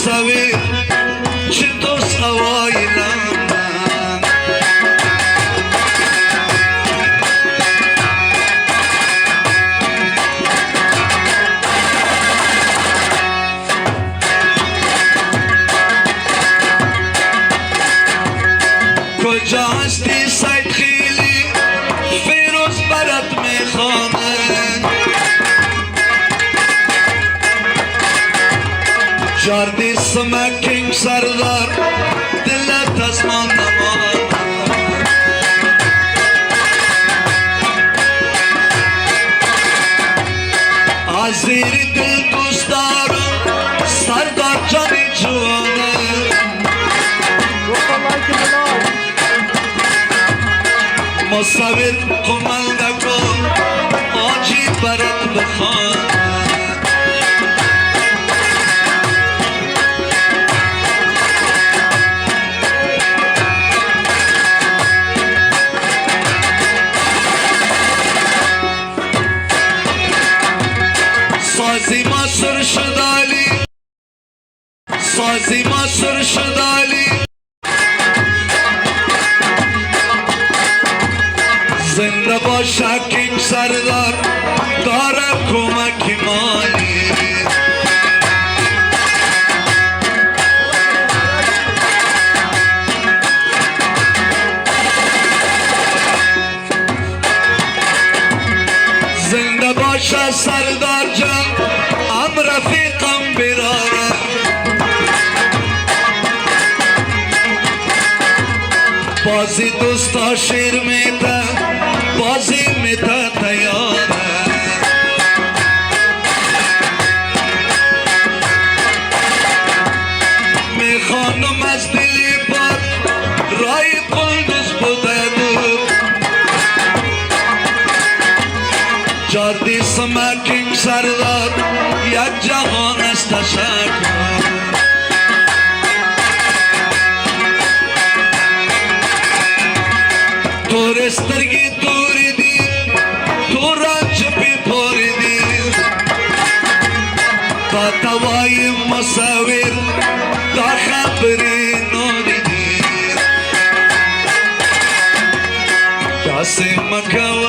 مصور چه دوست اوایلم کجا هستی سید خیلی فیروز برات میخوانه جاردی سمکینگ سردار دلت از ما نمانه از زیر دل دوست دارم سردار جانی جوانه مصور قمنده کن آجی برات بخوان سازی ما سر شدالی سازی ما سر شدالی زنده باش حکیم سردار داره کمک مالی زنده باش سردار جان ام رفیقم براره بازی دوستا شیر میده بازی میده تیاره میخوانم از دلی پر رای قلدوز بوده بود جاردی سمکینگ سردار یک جهان است تشکر تو رسترگی دوری دی تو رنج پی پوری دی تا توای مصور تا خبری نوری دی کسی مکو